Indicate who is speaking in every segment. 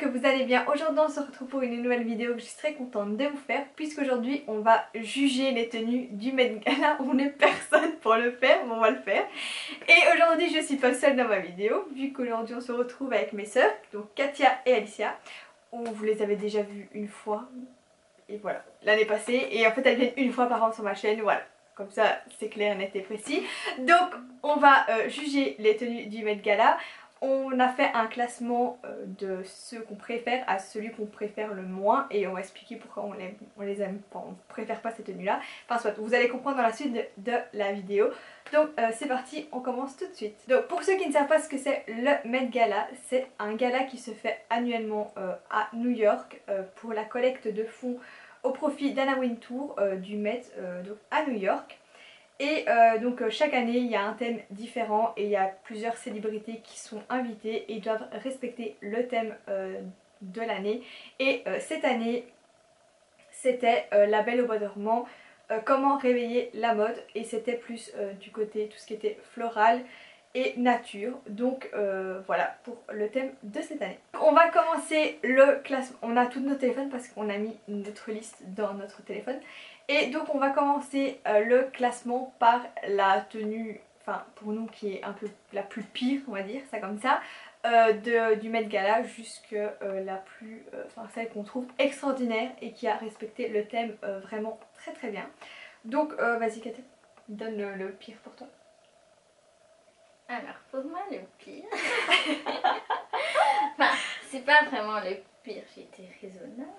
Speaker 1: que vous allez bien. Aujourd'hui on se retrouve pour une nouvelle vidéo que je suis très contente de vous faire, puisqu'aujourd'hui on va juger les tenues du Met Gala. On n'est personne pour le faire, mais on va le faire. Et aujourd'hui je suis pas seule dans ma vidéo, vu qu'aujourd'hui on se retrouve avec mes sœurs, donc Katia et Alicia. Vous les avez déjà vues une fois, et voilà, l'année passée. Et en fait elles viennent une fois par an sur ma chaîne, voilà. Comme ça c'est clair, net et précis. Donc on va juger les tenues du Met Gala. On a fait un classement de ceux qu'on préfère à celui qu'on préfère le moins, et on va expliquer pourquoi on les aime pas, on préfère pas ces tenues là. Enfin soit, vous allez comprendre dans la suite de la vidéo. Donc c'est parti, on commence tout de suite. Donc pour ceux qui ne savent pas ce que c'est le Met Gala, c'est un gala qui se fait annuellement à New York pour la collecte de fonds au profit d'Anna Wintour du Met donc à New York. Et donc chaque année il y a un thème différent et il y a plusieurs célébrités qui sont invitées et doivent respecter le thème de l'année. Et cette année c'était La Belle au bois dormant, comment réveiller la mode, et c'était plus du côté tout ce qui était floral et nature. Donc voilà pour le thème de cette année. On va commencer le classement. On a tous nos téléphones parce qu'on a mis notre liste dans notre téléphone. Et donc on va commencer le classement par la tenue, enfin pour nous qui est un peu la plus pire, on va dire ça comme ça, du Met Gala jusque la plus, enfin celle qu'on trouve extraordinaire et qui a respecté le thème vraiment très très bien. Donc vas-y Katia, donne le pire pour toi.
Speaker 2: Alors pour moi le pire, enfin c'est pas vraiment le pire, j'ai été raisonnable,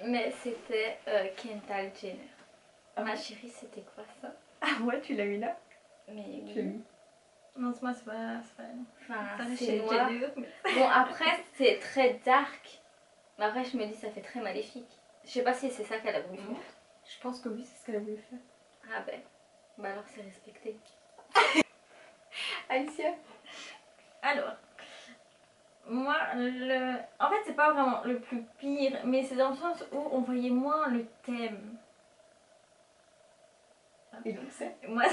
Speaker 2: mais c'était Kendall Jenner. Ma chérie, c'était quoi ça?
Speaker 1: Ah ouais, tu l'as mis là?
Speaker 2: Mais
Speaker 1: Tu l'as
Speaker 2: oui.
Speaker 1: mis.
Speaker 3: Non, moi c'est pas...
Speaker 2: Enfin
Speaker 3: Ça,
Speaker 2: c'est
Speaker 3: chez
Speaker 2: noir.
Speaker 3: Jenner, mais...
Speaker 2: Bon après c'est très dark, mais après je me dis ça fait très maléfique. Je sais pas si c'est ça qu'elle a voulu faire.
Speaker 1: Je pense que oui, c'est ce qu'elle a voulu faire.
Speaker 2: Ah ben, bah alors c'est respecté.
Speaker 1: Alicia?
Speaker 3: Alors, moi, en fait c'est pas vraiment le plus pire, mais c'est dans le sens où on voyait moins le thème.
Speaker 1: Et donc c'est?
Speaker 3: Moi,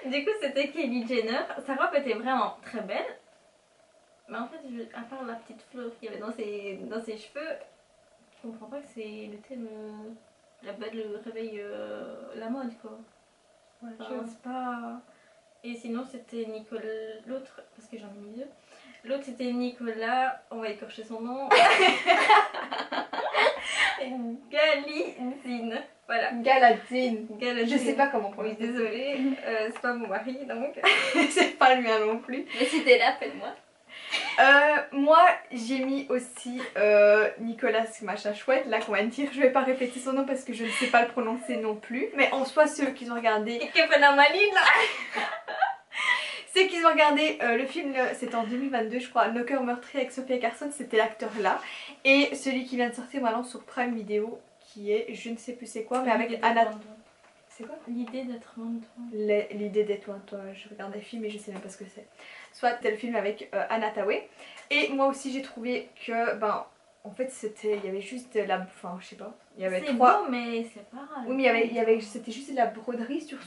Speaker 3: du coup c'était Kylie Jenner. Sa robe était vraiment très belle, mais en fait, à part la petite fleur qu'il y avait dans ses cheveux, je comprends pas que c'est le thème la belle réveille la mode quoi.
Speaker 1: Ouais,
Speaker 3: Enfin, c'est pas... Et sinon c'était Nicolas, l'autre, parce que j'en ai mis deux. L'autre c'était Nicolas, on va écorcher son nom. Galizine. Voilà.
Speaker 1: Galadine.
Speaker 3: Galadine.
Speaker 1: Je sais pas comment
Speaker 3: Oui,
Speaker 1: prononcer.
Speaker 3: désolée, c'est pas mon mari donc.
Speaker 1: C'est pas le mien non plus.
Speaker 2: Mais si t'es là, appelle-moi.
Speaker 1: Moi j'ai mis aussi Nicolas machin chouette, là qu'on va dire. Je vais pas répéter son nom parce que je ne sais pas le prononcer non plus. Mais en soi ceux qui ont regardé...
Speaker 3: Et Kevin Maline là.
Speaker 1: Ceux qui ont regardé le film, c'était en 2022 je crois, Nos cœurs meurtris avec Sophia Carson, c'était l'acteur là. Et celui qui vient de sortir maintenant sur Prime Video, qui est, je ne sais plus c'est quoi, mais avec Anna... C'est quoi?
Speaker 3: L'idée d'être loin de toi.
Speaker 1: L'idée d'être loin de toi, je regarde des films et je sais même pas ce que c'est. Soit tel film avec Anna Tawai. Et moi aussi j'ai trouvé que, ben, en fait c'était, il y avait juste de la, enfin je sais pas, il y avait trois...
Speaker 3: beau mais c'est pas grave.
Speaker 1: Oui mais c'était juste de la broderie sur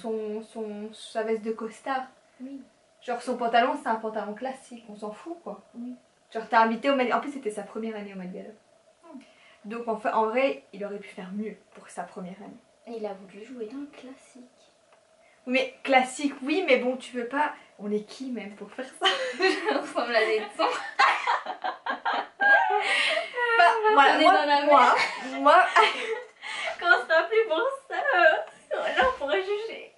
Speaker 1: sa veste de costard.
Speaker 3: Oui.
Speaker 1: Genre son pantalon c'est un pantalon classique, on s'en fout quoi.
Speaker 3: Oui.
Speaker 1: Genre t'as invité au Met... En plus c'était sa première année au Met Gala. Donc en vrai il aurait pu faire mieux pour sa première année.
Speaker 2: Il a voulu jouer dans le classique.
Speaker 1: Oui mais classique oui, mais bon tu veux pas... On est qui même pour faire ça?
Speaker 2: On ressemble à des sons.
Speaker 1: Bah, voilà,
Speaker 2: On est dans la
Speaker 1: moi
Speaker 3: Quand on sera plus pour ça, là on pourrait juger.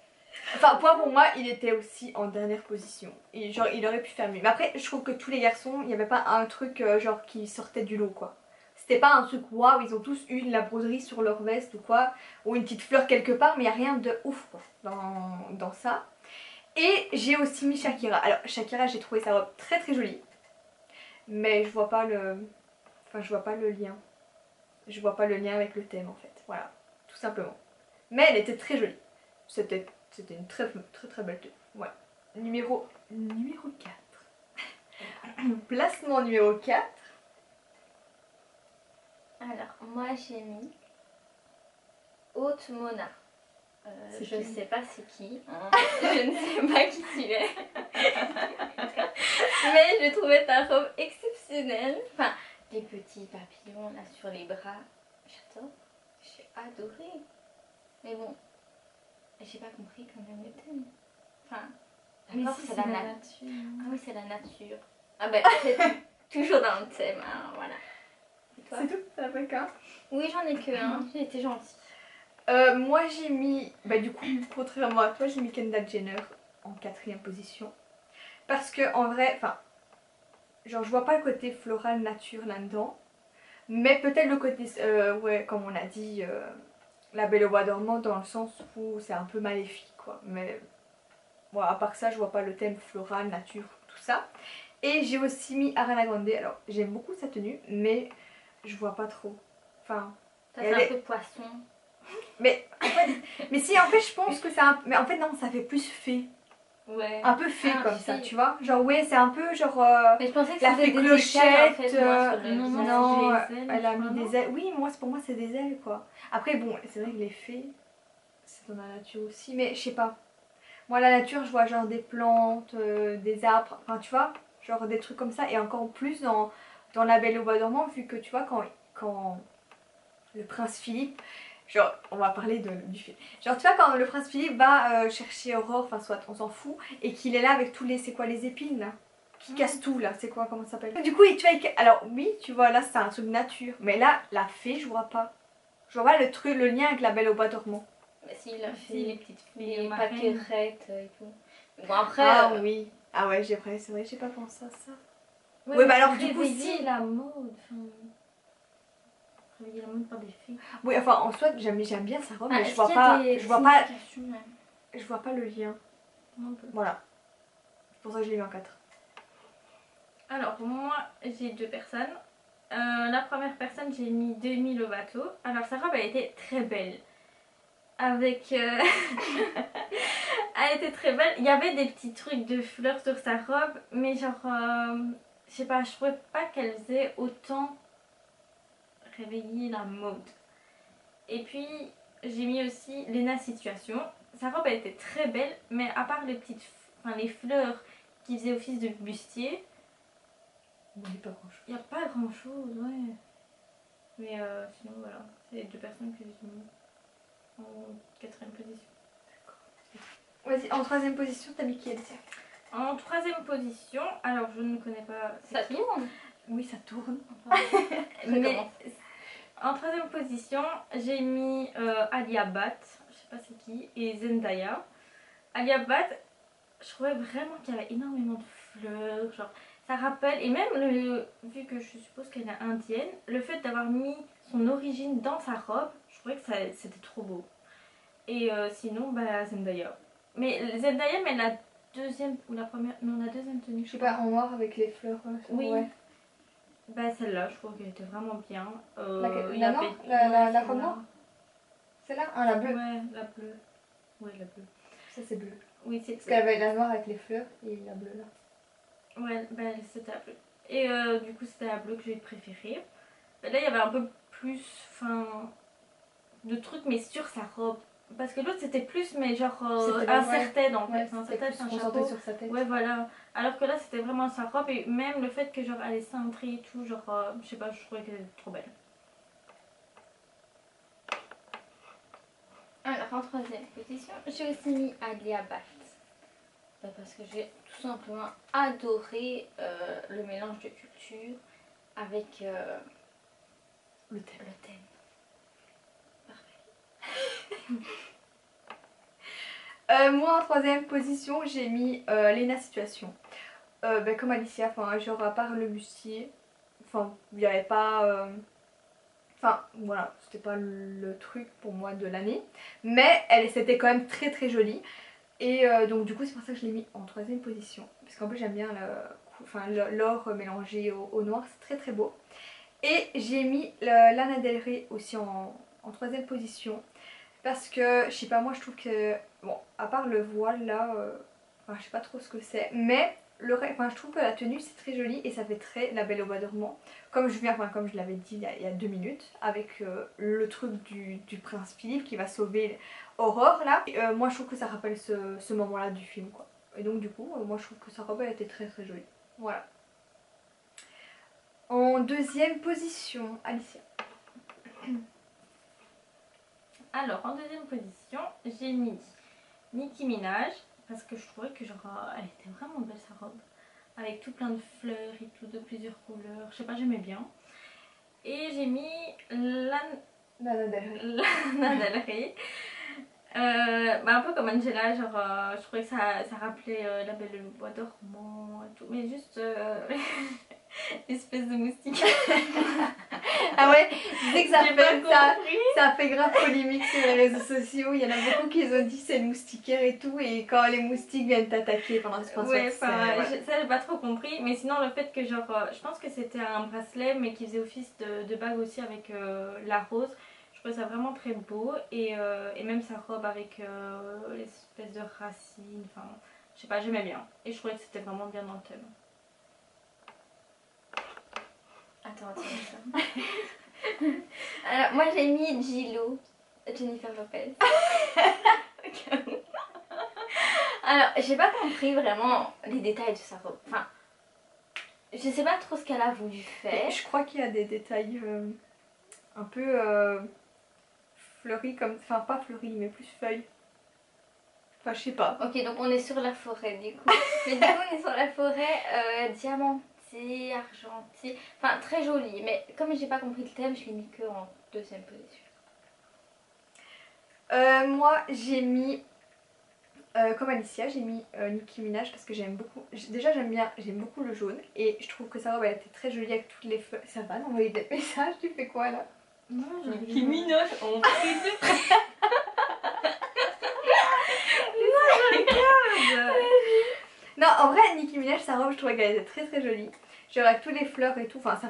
Speaker 1: enfin pour moi il était aussi en dernière position. Et genre il aurait pu faire mieux. Mais après je trouve que tous les garçons, il n'y avait pas un truc genre qui sortait du lot quoi. C'était pas un truc waouh, ils ont tous eu de la broderie sur leur veste ou quoi, ou une petite fleur quelque part, mais il n'y a rien de ouf quoi, dans ça. Et j'ai aussi mis Shakira. Alors Shakira j'ai trouvé sa robe très très jolie, mais je vois pas le... Enfin je vois pas le lien. Je vois pas le lien avec le thème en fait, voilà, tout simplement. Mais elle était très jolie. C'était une très belle tenue. Voilà. Numéro 4. Placement numéro 4.
Speaker 2: Alors, moi j'ai mis Haute Mona.
Speaker 1: C'est
Speaker 2: Je
Speaker 1: qui?
Speaker 2: sais pas c'est qui. Hein. Je ne sais pas qui tu es. Mais je trouvais ta robe exceptionnelle. exceptionnel. Enfin, les petits papillons là sur les bras, j'adore. J'ai adoré. Mais bon, j'ai pas compris quand même le thème. Enfin, d'accord,
Speaker 3: si,
Speaker 2: c'est la nature.
Speaker 3: nature.
Speaker 2: Ah oui, c'est la nature. Ah ben, c'est toujours dans le thème, hein, voilà. Et toi?
Speaker 1: C'est tout, t'en as pas qu'un?
Speaker 2: Oui, j'en ai que un, j'ai été gentille.
Speaker 1: Moi j'ai mis, bah du coup, contrairement à toi, j'ai mis Kendall Jenner en 4e position. Parce que en vrai, enfin, genre je vois pas le côté floral nature là-dedans. Mais peut-être le côté, ouais, comme on a dit, La Belle au Bois dormant, dans le sens où c'est un peu maléfique quoi. Mais bon, à part ça, je vois pas le thème floral, nature, tout ça. Et j'ai aussi mis Ariana Grande. Alors j'aime beaucoup sa tenue, mais je vois pas trop. Enfin,
Speaker 2: Ça, c'est un peu poisson.
Speaker 1: mais en fait, mais si en fait je pense que ça, mais en fait non, ça fait plus fée.
Speaker 2: Ouais.
Speaker 1: Un peu fée
Speaker 2: Ah,
Speaker 1: comme
Speaker 2: fée.
Speaker 1: ça, tu vois. Genre ouais, c'est un peu genre
Speaker 2: Mais je pensais que
Speaker 1: la
Speaker 2: c'était
Speaker 1: fée
Speaker 2: des
Speaker 1: clochette.
Speaker 2: écailles, en fait, moi, sur le
Speaker 3: non,
Speaker 2: visage.
Speaker 1: Non,
Speaker 3: c'est des ailes,
Speaker 1: elle a
Speaker 3: je
Speaker 1: mis
Speaker 3: crois,
Speaker 1: des
Speaker 3: non
Speaker 1: ailes. Oui, moi pour moi c'est des ailes quoi. Après bon, c'est vrai que les fées, c'est dans la nature aussi, mais je sais pas. Moi la nature, je vois genre des plantes, des arbres, enfin tu vois, genre des trucs comme ça. Et encore plus dans La Belle au Bois dormant, vu que tu vois quand le prince Philippe, genre on va parler du film. Genre tu vois quand le prince Philippe va chercher Aurore, enfin soit on s'en fout, et qu'il est là avec tous les, c'est quoi les épines là qui casse tout là, c'est quoi, comment ça s'appelle? Du coup, tu vois, alors oui, tu vois, là c'est un truc nature, mais là, la fée, je vois pas. Je vois pas le truc, le lien avec La Belle au Bois dormant.
Speaker 2: Mais si, la
Speaker 3: Si,
Speaker 2: fée,
Speaker 3: les petites
Speaker 2: les
Speaker 3: filles marraines.
Speaker 2: pâquerettes et tout. Bon, après.
Speaker 1: Ah oui. Ah ouais, c'est vrai, j'ai pas pensé à ça.
Speaker 3: Ouais,
Speaker 1: Ouais, bah
Speaker 3: mais
Speaker 1: alors,
Speaker 3: pour
Speaker 1: du coup,
Speaker 3: réveiller
Speaker 1: si.
Speaker 3: la mode. Enfin, réveiller la mode par des filles.
Speaker 1: Oui, enfin, en soi, j'aime bien sa robe, mais je
Speaker 2: est-ce
Speaker 1: vois
Speaker 2: qu'il y a
Speaker 1: pas,
Speaker 2: des
Speaker 1: je vois pas,
Speaker 2: significations, même
Speaker 1: je vois pas le lien.
Speaker 3: Un peu.
Speaker 1: Voilà. C'est pour ça que je l'ai mis en 4.
Speaker 3: Alors, pour moi, j'ai deux personnes. La première personne, j'ai mis Demi Lovato. Alors, sa robe, elle était très belle. Avec. Elle était très belle. Il y avait des petits trucs de fleurs sur sa robe, mais genre. Je sais pas, je trouvais pas qu'elle faisait autant réveiller la mode. Et puis, j'ai mis aussi Lena Situation. Sa robe, elle était très belle, mais à part les petites. Enfin, les fleurs qui faisaient office de bustier.
Speaker 1: Bon, il n'y a pas grand chose.
Speaker 3: Il n'y a pas grand chose, ouais. Mais sinon, voilà. C'est les deux personnes que j'ai mis en 4e position.
Speaker 1: Vas-y, en 3ème position, t'as mis qui, Alicia?
Speaker 3: En 3e position, alors je ne connais pas.
Speaker 2: Ça tourne.
Speaker 1: Oui, ça tourne.
Speaker 3: Mais en 3e position, j'ai mis Alia Bat, je sais pas c'est qui, et Zendaya. Alia Bat, je trouvais vraiment qu'il y avait énormément de fleurs, genre ça rappelle, et même vu que je suppose qu'elle est indienne, le fait d'avoir mis son origine dans sa robe, je trouvais que c'était trop beau. Et sinon, bah Zendaya. Mais Zendaya, mais la deuxième ou la première, non la deuxième tenue.
Speaker 1: Je sais pas, en noir avec les fleurs.
Speaker 3: Oui.
Speaker 1: Ouais.
Speaker 3: Bah celle-là, je trouve qu'elle était vraiment bien.
Speaker 1: La
Speaker 3: il y avait-
Speaker 1: noire la
Speaker 3: ouais,
Speaker 1: robe
Speaker 3: celle-là.
Speaker 1: noire. Celle-là? Ah, la bleue.
Speaker 3: Ouais, la bleue. Ouais, la bleue.
Speaker 1: Ça, c'est bleu.
Speaker 3: Oui, c'est
Speaker 1: Parce qu'elle avait la noire avec les fleurs et la bleue là.
Speaker 3: ouais, bah c'était la bleue. Et du coup, c'était la bleue que j'ai préférée. Bah, là, il y avait un peu plus, enfin, de trucs, mais sur sa robe. Parce que l'autre, c'était plus, mais genre
Speaker 1: C'était
Speaker 3: un
Speaker 1: ouais.
Speaker 3: serre-tête en fait.
Speaker 1: Ouais,
Speaker 3: Un
Speaker 1: c'était
Speaker 3: serre-tête,
Speaker 1: plus
Speaker 3: un
Speaker 1: concentré
Speaker 3: chapeau.
Speaker 1: sur sa tête.
Speaker 3: Ouais, voilà. Alors que là, c'était vraiment sa robe. Et même le fait que genre elle est cintrée et tout, genre, je sais pas, je trouvais qu'elle était trop belle.
Speaker 2: Alors, en 3e position, j'ai aussi mis Alia Bat. Parce que j'ai tout simplement adoré le mélange de cultures avec
Speaker 1: Le thème.
Speaker 2: le thème. Parfait.
Speaker 1: Moi en 3ème position j'ai mis Lena Situation. Comme Alicia, enfin genre à part le bustier, enfin il n'y avait pas... Enfin voilà, c'était pas le truc pour moi de l'année. Mais c'était quand même très très joli. Et donc du coup c'est pour ça que je l'ai mis en 3ème position. Parce qu'en plus j'aime bien l'or mélangé au noir, c'est très très beau. Et j'ai mis Lana Del Rey aussi en 3ème position. Parce que, je sais pas, moi je trouve que, bon, à part le voile là, enfin, je sais pas trop ce que c'est, mais enfin, je trouve que la tenue c'est très joli et ça fait très La Belle au Bois dormant. Comme comme je l'avais dit il y a 2 minutes, avec le truc du prince Philippe qui va sauver Aurore là. Et, moi je trouve que ça rappelle ce moment là du film quoi. Et donc du coup, moi je trouve que sa robe elle était très très jolie. Voilà. En deuxième position, Alicia.
Speaker 3: Alors, en deuxième position, j'ai mis Nicki Minaj. Parce que je trouvais que genre, elle était vraiment belle sa robe. Avec tout plein de fleurs et tout, de plusieurs couleurs. Je sais pas, j'aimais bien. Et j'ai mis
Speaker 1: Lana Del Rey.
Speaker 3: Lana Del Rey. Un peu comme Angela, genre je trouvais que ça rappelait La Belle et le Bois dormant et tout, mais juste espèce de moustique.
Speaker 1: Ah ouais, je sais que
Speaker 3: J'ai pas compris.
Speaker 1: ça fait grave polémique sur les réseaux sociaux. Il y en a beaucoup qui ont dit c'est le moustiquaire et tout, et quand les moustiques viennent t'attaquer pendant ce concert,
Speaker 3: Ouais, enfin, ça j'ai pas trop compris, mais sinon le fait que genre, je pense que c'était un bracelet mais qui faisait office de bague aussi avec la rose. Je trouvais ça vraiment très beau et même sa robe avec l'espèce de racines, enfin je sais pas, j'aimais bien et je trouvais que c'était vraiment bien dans le thème.
Speaker 2: Attends. Alors, moi j'ai mis J.Lo, Jennifer Lopez. Alors, j'ai pas compris vraiment les détails de sa robe. Enfin, je sais pas trop ce qu'elle a voulu faire.
Speaker 1: Je crois qu'il y a des détails un peu fleuris, comme, enfin pas fleuris, mais plus feuilles. Enfin, je sais pas.
Speaker 2: Ok, donc on est sur la forêt du coup. Mais du coup, on est sur la forêt diamantée, argentée. Enfin, très jolie. Mais comme j'ai pas compris le thème, je l'ai mis que en deuxième position.
Speaker 1: Moi, j'ai mis, comme Alicia, j'ai mis Nicki Minaj parce que j'aime beaucoup. Déjà, j'aime beaucoup le jaune et je trouve que sa robe elle était très jolie avec toutes les fleurs. Ça va d'envoyer des messages, tu fais quoi là?
Speaker 3: Nicki Minaj en prise de
Speaker 1: Non, en vrai, Nicki Minaj, sa robe, je trouvais qu'elle était très très jolie. Genre avec tous les fleurs et tout, enfin ça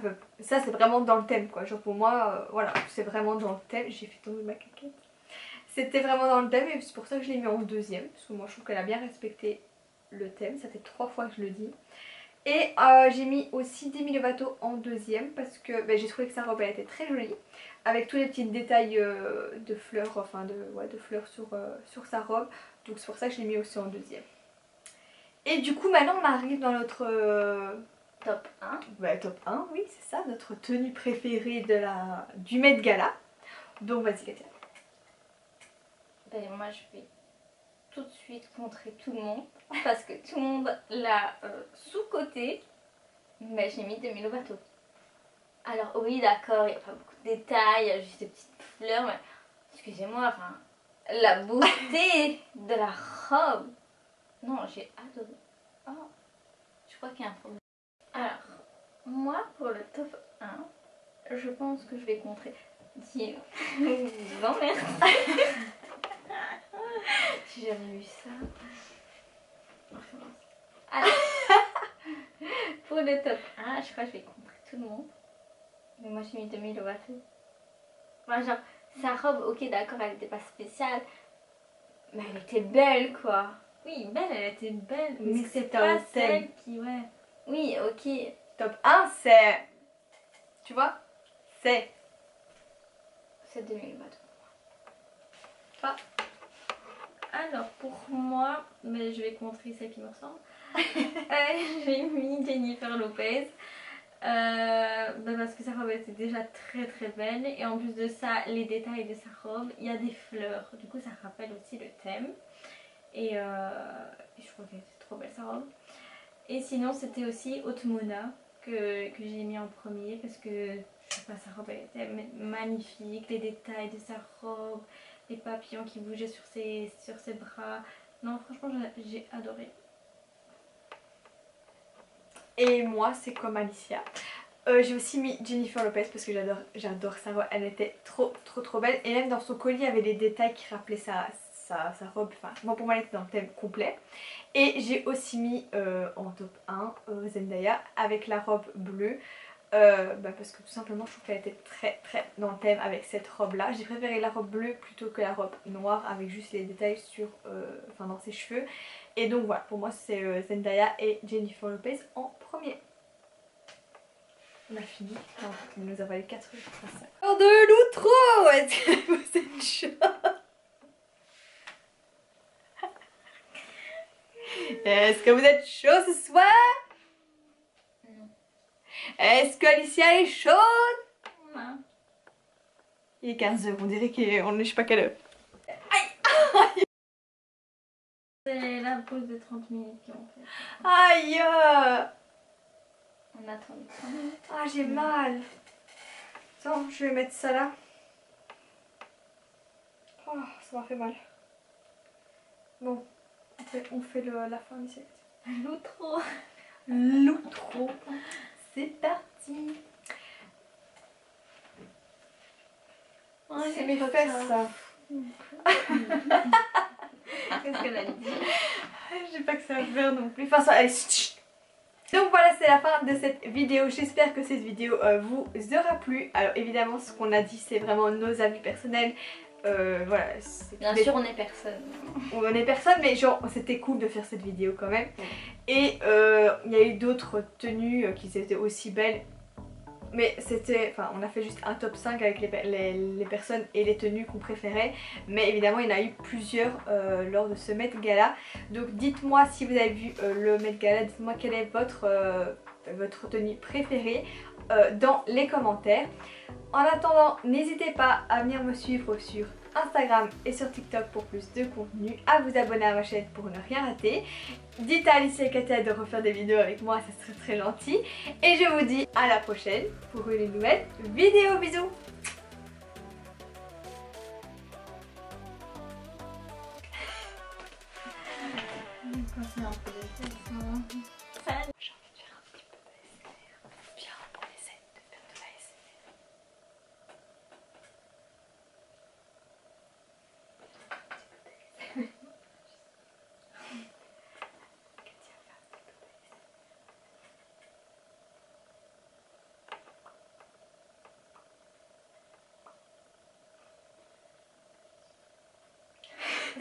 Speaker 1: c'est vraiment dans le thème quoi. Genre pour moi, voilà, c'est vraiment dans le thème. J'ai fait tomber ma caquette. C'était vraiment dans le thème et c'est pour ça que je l'ai mis en deuxième. Parce que moi je trouve qu'elle a bien respecté le thème. Ça fait 3 fois que je le dis. Et j'ai mis aussi Demi Lovato en deuxième parce que j'ai trouvé que sa robe elle était très jolie. Avec tous les petits détails de fleurs, enfin de fleurs sur sa robe. Donc c'est pour ça que je l'ai mis aussi en deuxième. Et du coup maintenant on arrive dans notre
Speaker 2: Top 1.
Speaker 1: top 1, oui c'est ça, notre tenue préférée du Met Gala. Donc vas-y Katia.
Speaker 2: Ben, moi je vais tout de suite contrer tout le monde parce que tout le monde l'a sous-côté. Mais j'ai mis Demi Lovato. Alors oui d'accord, il n'y a pas beaucoup de détails, il y a juste des petites fleurs, mais excusez-moi, enfin, la beauté de la robe. Non, j'ai adoré. Oh, je crois qu'il y a un problème. Alors, moi pour le top 1, je pense que je vais contrer. Dis, vous emmerde. J'ai jamais vu ça. Alors, pour le top 1, je crois que je vais contrer tout le monde. Mais moi j'ai mis Demi Lovato. Enfin, genre, sa robe, ok d'accord, elle était pas spéciale. Mais elle était belle quoi.
Speaker 3: Oui, belle, elle était belle,
Speaker 1: Mais
Speaker 3: c'est
Speaker 1: c'était
Speaker 3: pas
Speaker 1: un thème.
Speaker 3: celle qui, ouais.
Speaker 2: Oui, ok.
Speaker 1: Top 1 c'est... Tu vois? C'est...
Speaker 2: C'est Demi Lovato.
Speaker 1: Pas.
Speaker 3: Alors pour moi, mais je vais contrer celle qui me ressemble. J'ai mis Jennifer Lopez. Parce que sa robe était déjà très très belle et en plus de ça, les détails de sa robe, il y a des fleurs, du coup ça rappelle aussi le thème et je trouve qu'elle était trop belle sa robe. Et sinon c'était aussi Haute Mona que j'ai mis en premier parce que je sais pas, sa robe elle était magnifique, les détails de sa robe, les papillons qui bougeaient sur ses bras. Non franchement j'ai adoré.
Speaker 1: Et moi c'est comme Alicia. J'ai aussi mis Jennifer Lopez parce que j'adore sa robe, elle était trop belle. Et même dans son collier il y avait des détails qui rappelaient sa robe, enfin moi pour moi elle était dans le thème complet. Et j'ai aussi mis en top 1 Zendaya avec la robe bleue. Parce que tout simplement je trouve qu'elle était très dans le thème avec cette robe là. J'ai préféré la robe bleue plutôt que la robe noire avec juste les détails dans ses cheveux. Et donc voilà, pour moi c'est Zendaya et Jennifer Lopez en premier. On a fini. Non, il nous a fallu 4 heures pour faire ça. Alors de l'outro, est-ce que vous êtes chaud? Est-ce que vous êtes chaud ce soir?
Speaker 2: Non.
Speaker 1: Est-ce que Alicia est chaude?
Speaker 3: Non.
Speaker 1: Il est 15h, on dirait qu'on est je sais pas quelle heure.
Speaker 3: C'est la pause de 30 minutes qui ont fait.
Speaker 1: Aïe!
Speaker 2: On attend 30 minutes.
Speaker 1: Ah, j'ai mal. Attends, je vais mettre ça là. Oh, ça m'a fait mal. Bon, on fait la fin du siècle.
Speaker 3: L'outro.
Speaker 1: L'outro. C'est parti. C'est mes fesses ça.
Speaker 3: Qu'est-ce qu'elle a dit?
Speaker 1: Je sais pas que ça va faire non plus. Enfin, ça, allez, chut. Donc voilà, c'est la fin de cette vidéo. J'espère que cette vidéo vous aura plu. Alors évidemment, ce qu'on a dit, c'est vraiment nos avis personnels. Voilà.
Speaker 2: Bien sûr, on est personne.
Speaker 1: On est personne, mais genre, c'était cool de faire cette vidéo quand même. Et il y a eu d'autres tenues qui étaient aussi belles. Mais c'était, enfin on a fait juste un top 5 avec les personnes et les tenues qu'on préférait. Mais évidemment il y en a eu plusieurs lors de ce Met Gala. Donc dites-moi si vous avez vu le Met Gala, dites-moi quelle est votre tenue préférée dans les commentaires. En attendant, n'hésitez pas à venir me suivre sur Instagram et sur TikTok pour plus de contenu, à vous abonner à ma chaîne pour ne rien rater. Dites à Alicia et Katia de refaire des vidéos avec moi, ça serait très gentil. Et je vous dis à la prochaine pour une nouvelle vidéo. Bisous!
Speaker 3: C'est un peu de fesses, hein.
Speaker 1: J'ai envie de faire un petit peu d'ASMR. Viens, on essaie de faire de l'ASMR.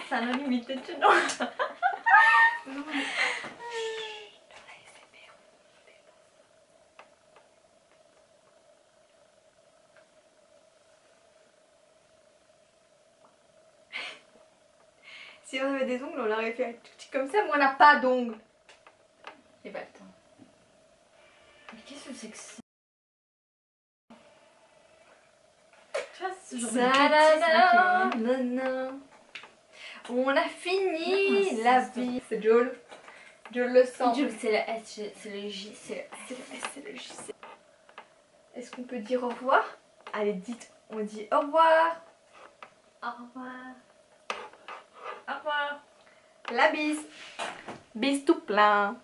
Speaker 3: Ça m'a limité de chez nous.
Speaker 1: Si on avait des ongles, on l'aurait fait un tout petit comme ça, mais on n'a pas d'ongles.
Speaker 2: J'ai pas le temps.
Speaker 3: Mais qu'est-ce que c'est que ça? Tu vois, ce genre
Speaker 1: Ça,
Speaker 3: de
Speaker 1: nanana. On a fini
Speaker 3: Non,
Speaker 1: la
Speaker 3: c'est
Speaker 1: vie. C'est Joel. Joel le sent.
Speaker 2: Jules, c'est le S, c'est le J, c'est le S.
Speaker 1: C'est le J. Est-ce qu'on peut dire au revoir? Allez, dites, on dit au revoir.
Speaker 3: Au revoir. Au revoir.
Speaker 1: La bise. Bise tout plein.